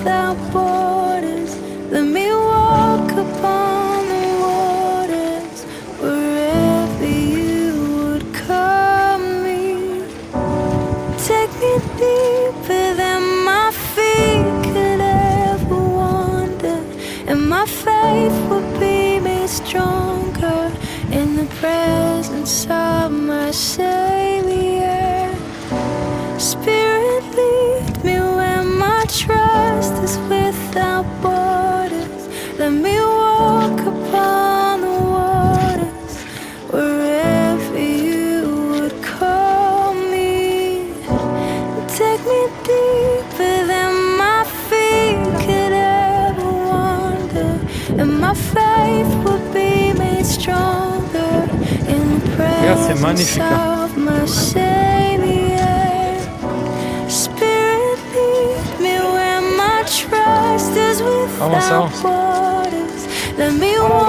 without borders. Let me walk upon the waters wherever you would call me. Take me deeper than my feet could ever wander, and my faith will be made stronger in the presence of my Savior. Spirit, lead me where my trust is without borders. Let me walk upon the waters wherever you would call me. Take me deeper than my feet could ever wander, and my faith will be made stronger in the presence magnifica. of my Savior. Spirit, lead me where my trust is Avançamos. without borders. Let me walk